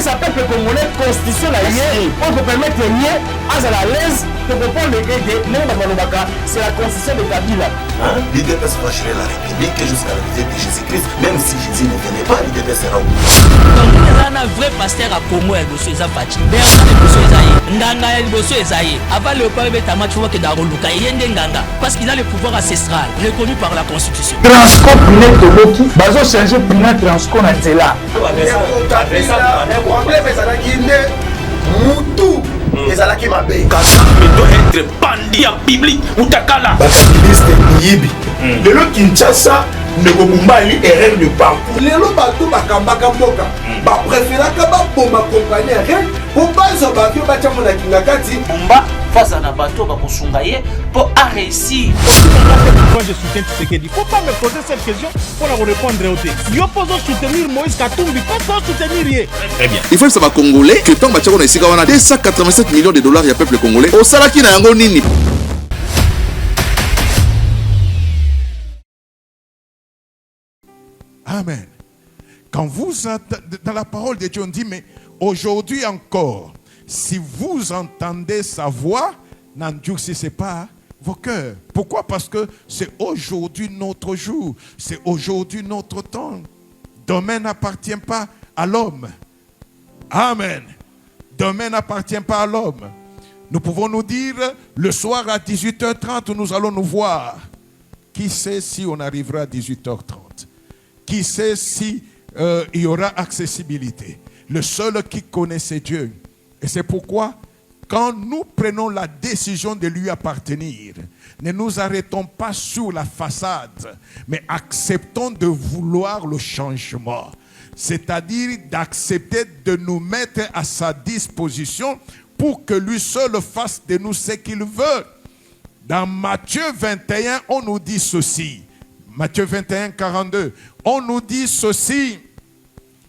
ça peuple congolais constitution la liée pour permettre lié à la l'aise de comprendre c'est la constitution de Kabila. L'IDPS va gérer la République jusqu'à la visite de Jésus-Christ. Même si Jésus ne venait pas, l'IDPS sera où? Donc il y a un vrai pasteur à Congo et Bosso Ezafachi. Bernard Bosso Ezaïe, Nganga et Bosso Ezaïe. Avant le peuple de Tama, tu vois que Daroluka et Yende Nganga. Parce qu'il a le pouvoir ancestral reconnu par la Constitution. Transco Pinet Toloki, Bazo changer Pinet Transco Nantela. Moutou ezalaki mabe doit être bandit en biblique utakala bakabiliste yibi lelo Kinshasa ne kobumbali erreur de parcours lelo bato bakambaka mboka bapréféraka baboma compagnie rien po baza bavio batiamo na kingakati Bomba face à Nabato Bakosungaye pour réussir. Moi je soutiens Tshisekedi. Il ne faut pas me poser cette question pour la répondre au thé. Yo pose soutenir Moïse Katumbi, pas soutenir Yé. Très bien. Il faut savoir congolais que tant que tu as 287 millions de dollars, il y a peuple congolais. Au Salaki na yango nini. Amen. Quand vous êtes dans la parole de Dieu, on dit, mais aujourd'hui encore, si vous entendez sa voix, n'endurcissez pas vos cœurs. Pourquoi? Parce que c'est aujourd'hui notre jour. C'est aujourd'hui notre temps. Demain n'appartient pas à l'homme. Amen. Demain n'appartient pas à l'homme. Nous pouvons nous dire, le soir à 18h30, nous allons nous voir. Qui sait si on arrivera à 18h30? Qui sait si il y aura accessibilité? Le seul qui connaît, c'est Dieu. Et c'est pourquoi, quand nous prenons la décision de lui appartenir, ne nous arrêtons pas sur la façade, mais acceptons de vouloir le changement. C'est-à-dire d'accepter de nous mettre à sa disposition pour que lui seul fasse de nous ce qu'il veut. Dans Matthieu 21, on nous dit ceci. Matthieu 21, 42. On nous dit ceci.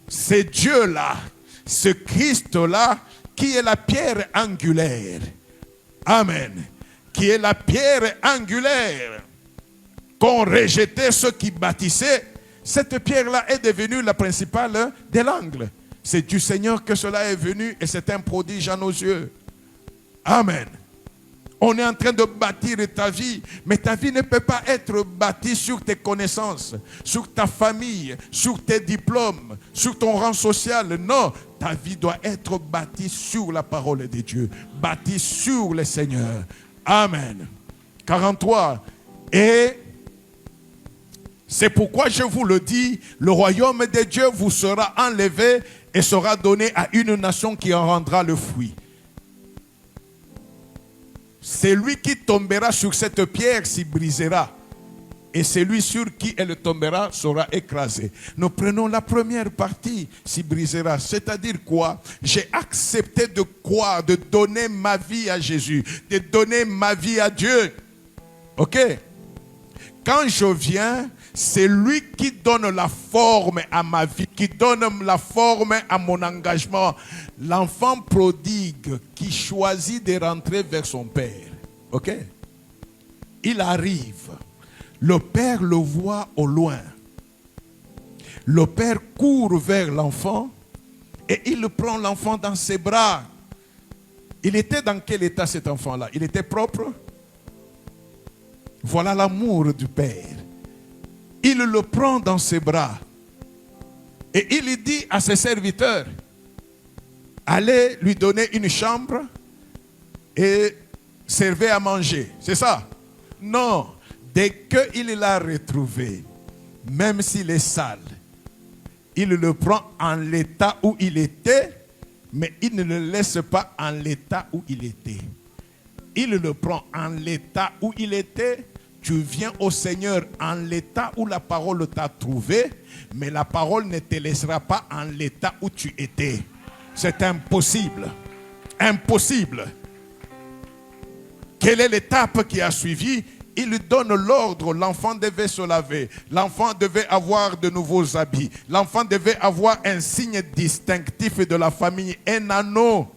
C'est Dieu-là, ce Christ-là, qui est la pierre angulaire. Amen. Qui est la pierre angulaire. Qu'ont rejeté ceux qui bâtissaient. Cette pierre-là est devenue la principale de l'angle. C'est du Seigneur que cela est venu et c'est un prodige à nos yeux. Amen. On est en train de bâtir ta vie, mais ta vie ne peut pas être bâtie sur tes connaissances, sur ta famille, sur tes diplômes, sur ton rang social. Non, ta vie doit être bâtie sur la parole de Dieu, bâtie sur le Seigneur. Amen. 43. Et c'est pourquoi je vous le dis, le royaume de Dieu vous sera enlevé et sera donné à une nation qui en rendra le fruit. Celui qui tombera sur cette pierre s'y brisera. Et celui sur qui elle tombera sera écrasé. Nous prenons la première partie, s'y brisera. C'est-à-dire quoi? J'ai accepté de croire, de donner ma vie à Jésus, de donner ma vie à Dieu. Ok? Quand je viens, c'est lui qui donne la forme à ma vie, qui donne la forme à mon engagement. L'enfant prodigue qui choisit de rentrer vers son père. Ok? Il arrive. Le père le voit au loin. Le père court vers l'enfant et il prend l'enfant dans ses bras. Il était dans quel état cet enfant-là? Il était propre? Voilà l'amour du père. Il le prend dans ses bras et il dit à ses serviteurs, allez lui donner une chambre et servez à manger. C'est ça? Non. Dès qu'il l'a retrouvé, même s'il est sale, il le prend en l'état où il était, mais il ne le laisse pas en l'état où il était. Il le prend en l'état où il était. Tu viens au Seigneur en l'état où la parole t'a trouvé, mais la parole ne te laissera pas en l'état où tu étais. C'est impossible. Impossible. Quelle est l'étape qui a suivi? Il donne l'ordre, l'enfant devait se laver, l'enfant devait avoir de nouveaux habits, l'enfant devait avoir un signe distinctif de la famille, un anneau.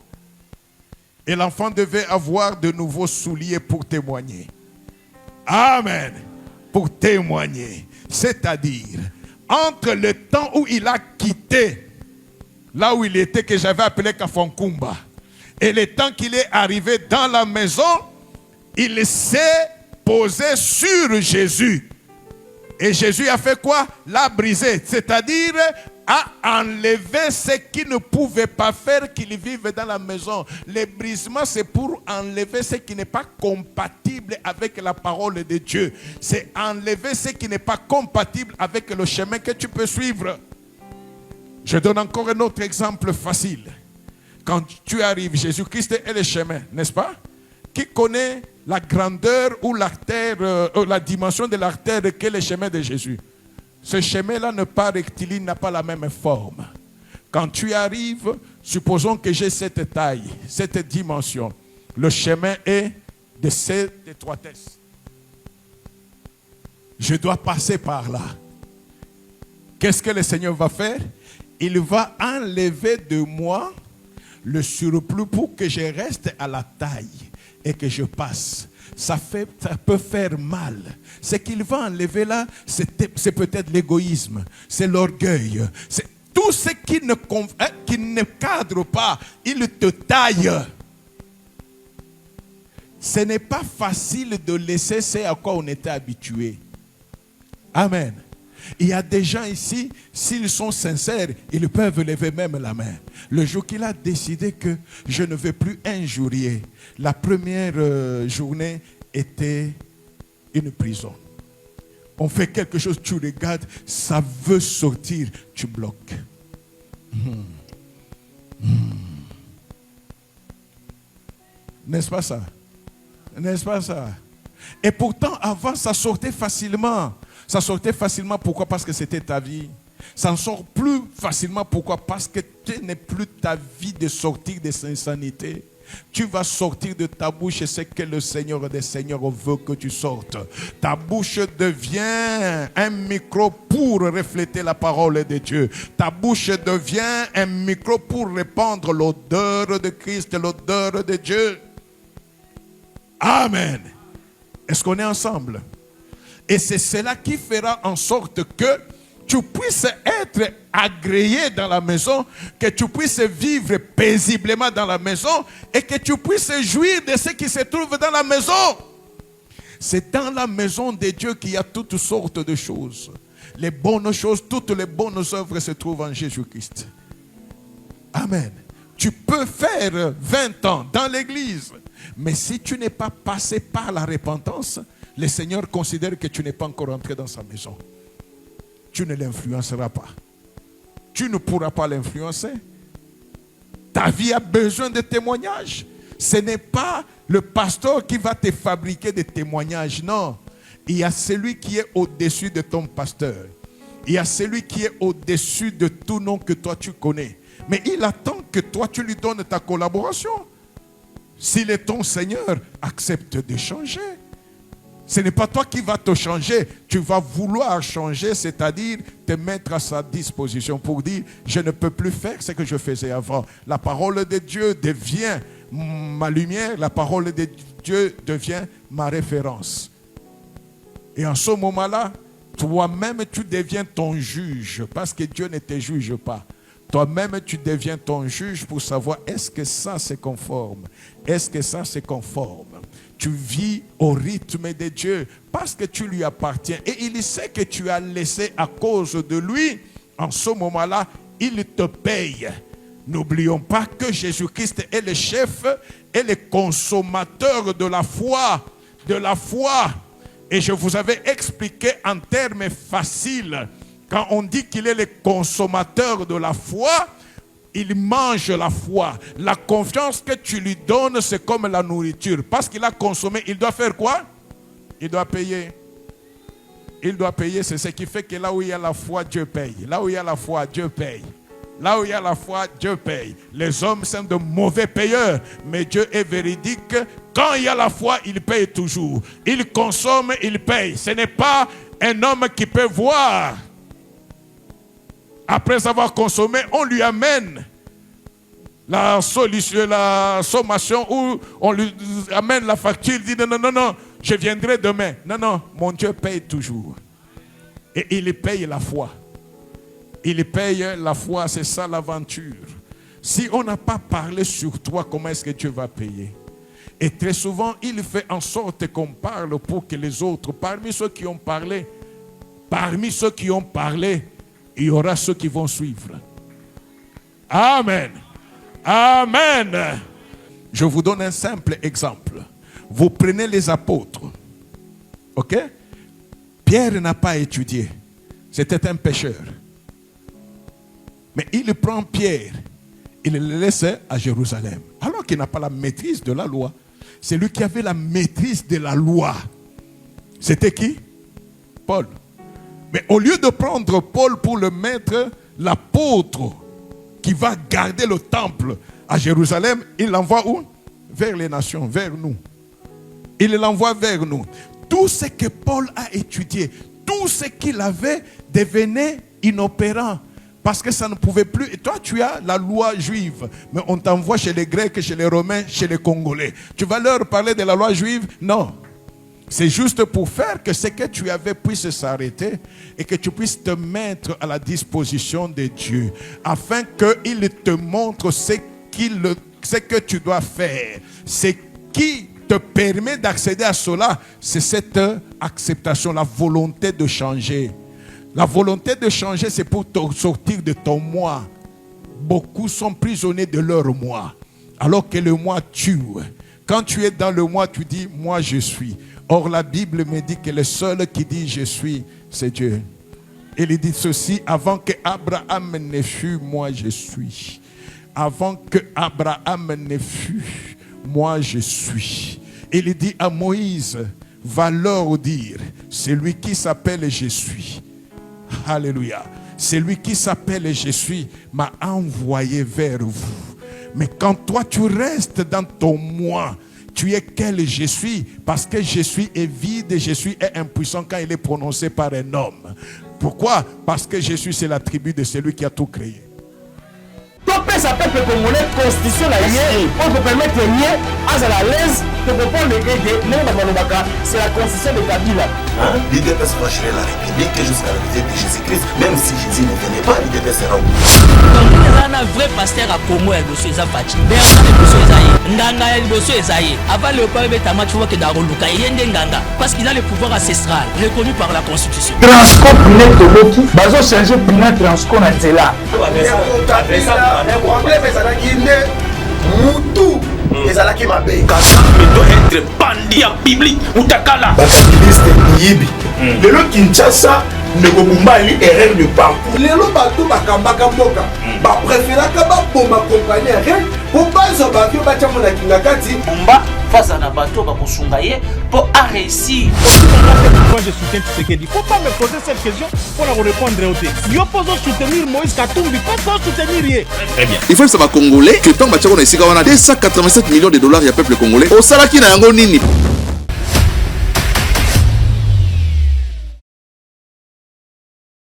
Et l'enfant devait avoir de nouveaux souliers pour témoigner. Amen. Pour témoigner. C'est-à-dire, entre le temps où il a quitté là où il était, que j'avais appelé Kafonkumba. Et le temps qu'il est arrivé dans la maison, il s'est posé sur Jésus. Et Jésus a fait quoi? L'a brisé. C'est-à-dire, a enlevé ce qu'il ne pouvait pas faire, qu'il vive dans la maison. Le brisement, c'est pour enlever ce qui n'est pas compatible avec la parole de Dieu. C'est enlever ce qui n'est pas compatible avec le chemin que tu peux suivre. Je donne encore un autre exemple facile. Quand tu arrives, Jésus-Christ est le chemin, n'est-ce pas? Qui connaît la grandeur ou l'artère, la dimension de l'artère qu'est le chemin de Jésus? Ce chemin-là n'est pas rectiligne, n'a pas la même forme. Quand tu arrives, supposons que j'ai cette taille, cette dimension. Le chemin est de cette étroitesse. Je dois passer par là. Qu'est-ce que le Seigneur va faire? Il va enlever de moi le surplus pour que je reste à la taille et que je passe. Ça peut faire mal. Ce qu'il va enlever là, c'est peut-être l'égoïsme, c'est l'orgueil, c'est tout ce qui ne cadre pas, il te taille. Ce n'est pas facile de laisser ce à quoi on était habitué. Amen. Il y a des gens ici, s'ils sont sincères, ils peuvent lever même la main. Le jour qu'il a décidé que je ne vais plus injurier, la première journée était une prison. On fait quelque chose, tu regardes, ça veut sortir, tu bloques. N'est-ce pas ça? N'est-ce pas ça? Et pourtant, avant, ça sortait facilement. Ça sortait facilement, pourquoi? Parce que c'était ta vie. Ça ne sort plus facilement, pourquoi? Parce que ce n'est plus ta vie de sortir de cette insanité. Tu vas sortir de ta bouche ce que le Seigneur des Seigneurs veut que tu sortes. Ta bouche devient un micro pour refléter la parole de Dieu. Ta bouche devient un micro pour répandre l'odeur de Christ, l'odeur de Dieu. Amen. Est-ce qu'on est ensemble? Et c'est cela qui fera en sorte que tu puisses être agréé dans la maison, que tu puisses vivre paisiblement dans la maison et que tu puisses jouir de ce qui se trouve dans la maison. C'est dans la maison de Dieu qu'il y a toutes sortes de choses. Les bonnes choses, toutes les bonnes œuvres se trouvent en Jésus-Christ. Amen. Tu peux faire 20 ans dans l'église, mais si tu n'es pas passé par la repentance, le Seigneur considère que tu n'es pas encore entré dans sa maison. Tu ne l'influenceras pas. Tu ne pourras pas l'influencer. Ta vie a besoin de témoignages. Ce n'est pas le pasteur qui va te fabriquer des témoignages. Non. Il y a celui qui est au-dessus de ton pasteur. Il y a celui qui est au-dessus de tout nom que toi tu connais. Mais il attend que toi tu lui donnes ta collaboration. S'il est ton Seigneur, accepte de changer. Ce n'est pas toi qui vas te changer, tu vas vouloir changer, c'est-à-dire te mettre à sa disposition pour dire, je ne peux plus faire ce que je faisais avant. La parole de Dieu devient ma lumière, la parole de Dieu devient ma référence. Et en ce moment-là, toi-même tu deviens ton juge, parce que Dieu ne te juge pas. Toi-même tu deviens ton juge pour savoir est-ce que ça c'est conforme, est-ce que ça c'est conforme. Tu vis au rythme de Dieu parce que tu lui appartiens. Et il sait que tu as laissé à cause de lui. En ce moment-là, il te paye. N'oublions pas que Jésus-Christ est le chef et le consommateur de la foi. De la foi. Et je vous avais expliqué en termes faciles. Quand on dit qu'il est le consommateur de la foi, il mange la foi. La confiance que tu lui donnes, c'est comme la nourriture. Parce qu'il a consommé, il doit faire quoi? Il doit payer. Il doit payer, c'est ce qui fait que là où il y a la foi, Dieu paye. Là où il y a la foi, Dieu paye. Là où il y a la foi, Dieu paye. Les hommes sont de mauvais payeurs, mais Dieu est véridique. Quand il y a la foi, il paye toujours. Il consomme, il paye. Ce n'est pas un homme qui peut voir. Après avoir consommé, on lui amène la solution, la sommation, ou on lui amène la facture. Il dit non, je viendrai demain. Non, mon Dieu paye toujours. Et il paye la foi. Il paye la foi, c'est ça l'aventure. Si on n'a pas parlé sur toi, comment est-ce que Dieu va payer? Et très souvent, il fait en sorte qu'on parle pour que les autres, parmi ceux qui ont parlé, il y aura ceux qui vont suivre. Amen. Amen. Je vous donne un simple exemple. Vous prenez les apôtres. Ok? Pierre n'a pas étudié. C'était un pécheur. Mais il prend Pierre. Il le laisse à Jérusalem. Alors qu'il n'a pas la maîtrise de la loi. C'est lui qui avait la maîtrise de la loi. C'était qui? Paul. Mais au lieu de prendre Paul pour le mettre, l'apôtre qui va garder le temple à Jérusalem, il l'envoie où? Vers les nations, vers nous. Il l'envoie vers nous. Tout ce que Paul a étudié, tout ce qu'il avait devenait inopérant. Parce que ça ne pouvait plus. Et toi, tu as la loi juive. Mais on t'envoie chez les Grecs, chez les Romains, chez les Congolais. Tu vas leur parler de la loi juive? Non. C'est juste pour faire que ce que tu avais puisse s'arrêter et que tu puisses te mettre à la disposition de Dieu. Afin qu'il te montre ce que tu dois faire. Ce qui te permet d'accéder à cela, c'est cette acceptation, la volonté de changer. La volonté de changer, c'est pour te sortir de ton moi. Beaucoup sont prisonniers de leur moi, alors que le moi tue. Quand tu es dans le moi, tu dis, moi je suis. Or la Bible me dit que le seul qui dit je suis, c'est Dieu. Il dit ceci, avant que Abraham ne fût, moi je suis. Avant que Abraham ne fût, moi je suis. Il dit à Moïse, va leur dire, celui qui s'appelle je suis. Alléluia. Celui qui s'appelle je suis m'a envoyé vers vous. Mais quand toi tu restes dans ton moi, tu es quel je suis, parce que je suis est vide, je suis est impuissant quand il est prononcé par un homme. Pourquoi? Parce que je suis c'est l'attribut de celui qui a tout créé. Topé sa peuple congolais constitution la yé, on peut permettre yé à la l'aise de comprendre les gars c'est la constitution de Kabila. L'IDP se fâcherait la République jusqu'à la visite de Jésus-Christ, même si Jésus ne venait pas, l'IDP sera où? Donc, un vrai pasteur à Congo, il doit se faire. Bertrand le bosso Esaïe, Ndanga le bosso Esaïe. Avant le peuple Betama, tu vois que Daroluka, il y a Ndanga, parce qu'il a le pouvoir ancestral reconnu par la Constitution. Transcop net Toboki, bazo changer pour notre transcop na Zela. problème ezalaki nde mutu ezalaki mabe doit être bandit en biblique utakala bakabiliste miyibi lelo Kinshasa nekobumbali erreur de parcours lelo bato bakambaka mboka bapréféraka baboma compagnie rien po bazwa bavio batya monaki na kati bomba face à Nabato bakosunga ye pour réussir. Moi je soutiens Tshisekedi. Faut pas me poser cette question pour la répondre au thé. Yo pose soutenir Moïse Katumbi, pas soutenir ye. Très bien. Il faut savoir congolais que tant que on a 287 millions de dollars, il y a peuple congolais. Au salaki na yango nini.